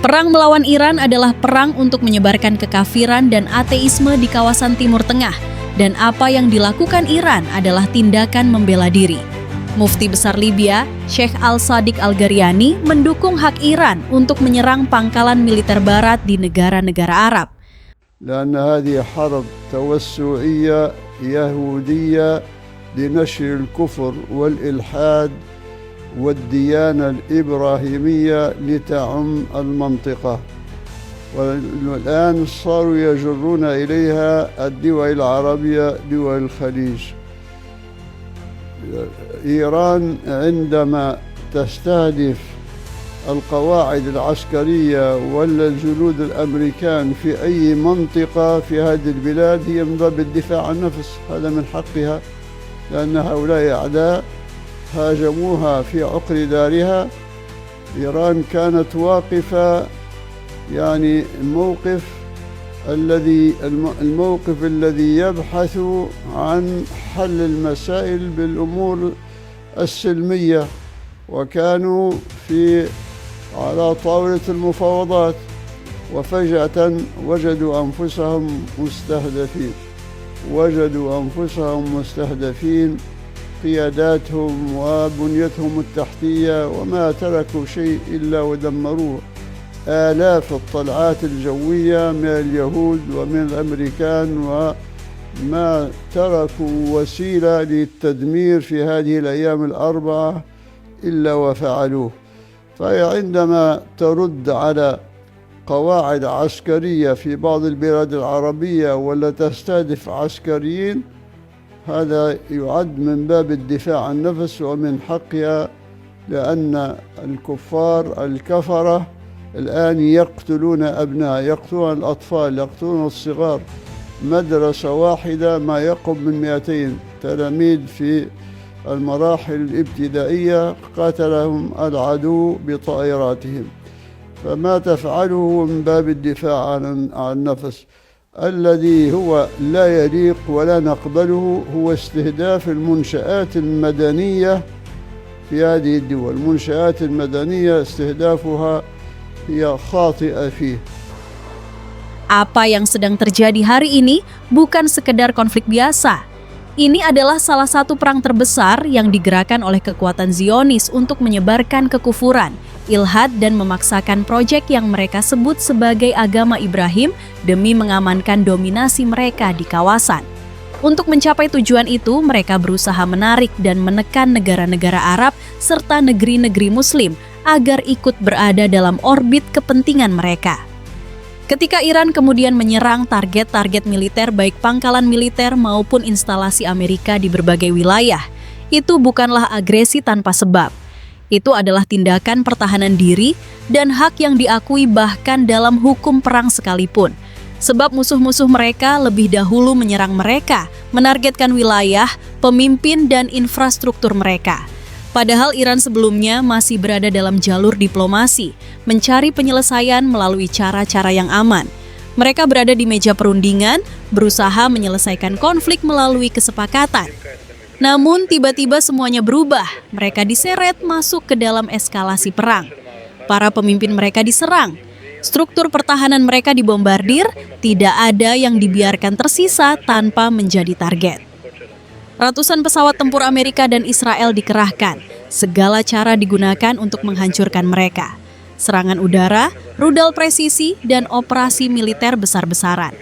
Perang melawan Iran adalah perang untuk menyebarkan kekafiran dan ateisme di kawasan Timur Tengah, dan apa yang dilakukan Iran adalah tindakan membela diri. Mufti Besar Libya, Sheikh Al-Sadiq Al-Garyani, mendukung hak Iran untuk menyerang pangkalan militer barat di negara-negara Arab. لأن هذه حرب توسعية يهودية لنشر الكفر والإلحاد والديانة الإبراهيمية لتعم المنطقة، والآن صاروا يجرون إليها الدول العربية دول الخليج. إيران عندما تستهدف القواعد العسكرية ولا الجنود الأمريكان في أي منطقة في هذه البلاد هي من باب الدفاع عن النفس، هذا من حقها، لأن هؤلاء أعداء هاجموها في عقر دارها. إيران كانت واقفة يعني الموقف الذي يبحث عن حل المسائل بالأمور السلمية، وكانوا على طاولة المفاوضات، وفجأة وجدوا أنفسهم مستهدفين قياداتهم وبنيتهم التحتية، وما تركوا شيء إلا ودمروه. آلاف الطلعات الجوية من اليهود ومن الأمريكان، وما تركوا وسيلة للتدمير في هذه الأيام الأربعة إلا وفعلوه. فعندما ترد على قواعد عسكرية في بعض البلاد العربية ولا تستهدف عسكريين، هذا يعد من باب الدفاع عن النفس ومن حقها، لأن الكفرة الآن يقتلون أبناء، يقتلون الأطفال، يقتلون الصغار. مدرسة واحدة ما يقرب من 200 تلاميذ في المراحل الابتدائية قاتلهم العدو بطائراتهم. فما تفعله من باب الدفاع عن النفس. الذي هو لا يليق ولا نقبله هو استهداف المنشآت المدنية في هذه الدول. المنشآت المدنية استهدافها هي خاطئة فيه. Apa yang sedang terjadi hari ini bukan sekedar konflik biasa. Ini adalah salah satu perang terbesar yang digerakkan oleh kekuatan Zionis untuk menyebarkan kekufuran, ilhad, dan memaksakan proyek yang mereka sebut sebagai agama Ibrahim demi mengamankan dominasi mereka di kawasan. Untuk mencapai tujuan itu, mereka berusaha menarik dan menekan negara-negara Arab serta negeri-negeri Muslim agar ikut berada dalam orbit kepentingan mereka. Ketika Iran kemudian menyerang target-target militer baik pangkalan militer maupun instalasi Amerika di berbagai wilayah, itu bukanlah agresi tanpa sebab. Itu adalah tindakan pertahanan diri dan hak yang diakui bahkan dalam hukum perang sekalipun. Sebab musuh-musuh mereka lebih dahulu menyerang mereka, menargetkan wilayah, pemimpin, dan infrastruktur mereka. Padahal Iran sebelumnya masih berada dalam jalur diplomasi, mencari penyelesaian melalui cara-cara yang aman. Mereka berada di meja perundingan, berusaha menyelesaikan konflik melalui kesepakatan. Namun tiba-tiba semuanya berubah, mereka diseret masuk ke dalam eskalasi perang. Para pemimpin mereka diserang, struktur pertahanan mereka dibombardir, tidak ada yang dibiarkan tersisa tanpa menjadi target. Ratusan pesawat tempur Amerika dan Israel dikerahkan. Segala cara digunakan untuk menghancurkan mereka. Serangan udara, rudal presisi, dan operasi militer besar-besaran.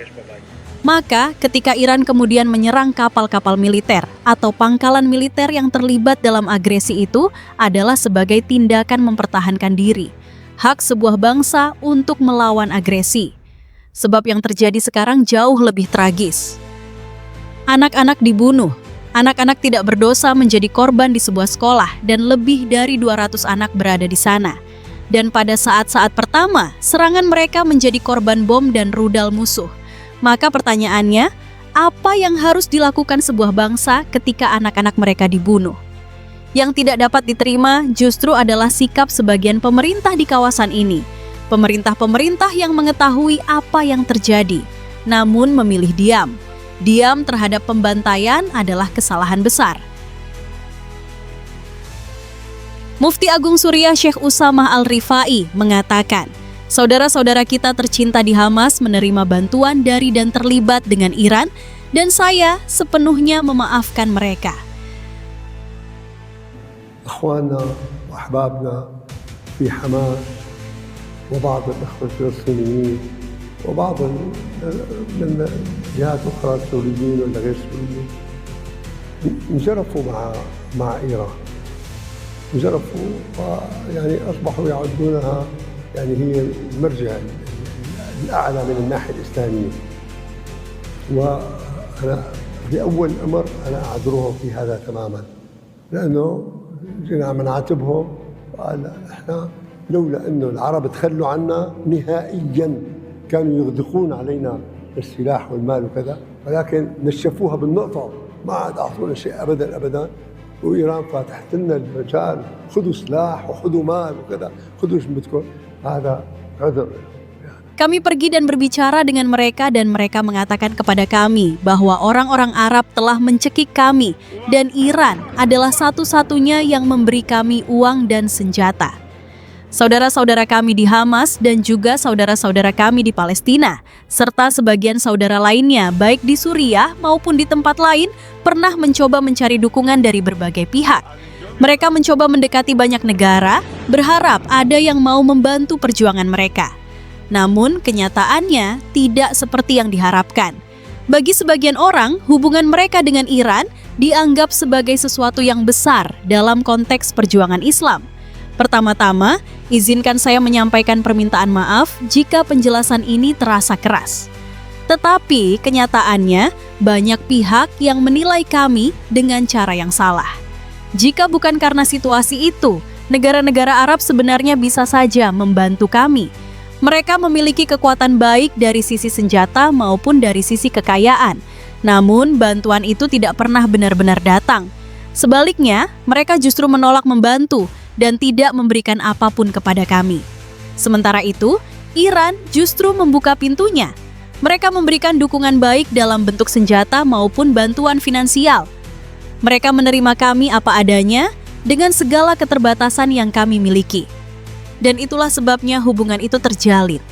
Maka, ketika Iran kemudian menyerang kapal-kapal militer atau pangkalan militer yang terlibat dalam agresi itu adalah sebagai tindakan mempertahankan diri. Hak sebuah bangsa untuk melawan agresi. Sebab yang terjadi sekarang jauh lebih tragis. Anak-anak dibunuh. Anak-anak tidak berdosa menjadi korban di sebuah sekolah dan lebih dari 200 anak berada di sana. Dan pada saat-saat pertama, serangan mereka menjadi korban bom dan rudal musuh. Maka pertanyaannya, apa yang harus dilakukan sebuah bangsa ketika anak-anak mereka dibunuh? Yang tidak dapat diterima justru adalah sikap sebagian pemerintah di kawasan ini. Pemerintah-pemerintah yang mengetahui apa yang terjadi, namun memilih diam. Diam terhadap pembantaian adalah kesalahan besar. Mufti Agung Suriah Syekh Usamah Al-Rifai mengatakan, Saudara-saudara kita tercinta di Hamas menerima bantuan dari dan terlibat dengan Iran, dan saya sepenuhnya memaafkan mereka. أخواننا وأحبابنا في حماس وبعض الأخوة الفلسطينيين وبعض من جهات أخرى سوريين ولا غير سوريين انجرفوا مع إيران، انجرفوا ويعني أصبحوا يعدونها يعني هي المرجع الأعلى من الناحية الإسلامية. وأنا بأول أمر أنا أعذرهم في هذا تماما، لأنه جينا عم نعاتبهم وقال إحنا لولا أنه العرب تخلوا عنا نهائيا كانوا يغدقون علينا السلاح والمال وكذا، ولكن نشفوها بالنقطة، ما عاد أعطونا شيء أبدا أبدا. وإيران فاتحت لنا المجال، خذوا سلاح وخذوا مال وكذا، خذوا شو بدكم. هذا عذر. Kami pergi dan berbicara dengan mereka dan mereka mengatakan kepada kami bahwa orang-orang Arab telah mencekik kami dan Iran adalah satu-satunya yang memberi kami uang dan senjata. Saudara-saudara kami di Hamas dan juga saudara-saudara kami di Palestina, serta sebagian saudara lainnya baik di Suriah maupun di tempat lain pernah mencoba mencari dukungan dari berbagai pihak. Mereka mencoba mendekati banyak negara, berharap ada yang mau membantu perjuangan mereka. Namun kenyataannya tidak seperti yang diharapkan. Bagi sebagian orang, hubungan mereka dengan Iran dianggap sebagai sesuatu yang besar dalam konteks perjuangan Islam. Pertama-tama, izinkan saya menyampaikan permintaan maaf jika penjelasan ini terasa keras. Tetapi kenyataannya, banyak pihak yang menilai kami dengan cara yang salah. Jika bukan karena situasi itu, negara-negara Arab sebenarnya bisa saja membantu kami. Mereka memiliki kekuatan baik dari sisi senjata maupun dari sisi kekayaan. Namun, bantuan itu tidak pernah benar-benar datang. Sebaliknya, mereka justru menolak membantu dan tidak memberikan apapun kepada kami. Sementara itu, Iran justru membuka pintunya. Mereka memberikan dukungan baik dalam bentuk senjata maupun bantuan finansial. Mereka menerima kami apa adanya dengan segala keterbatasan yang kami miliki. Dan itulah sebabnya hubungan itu terjalin.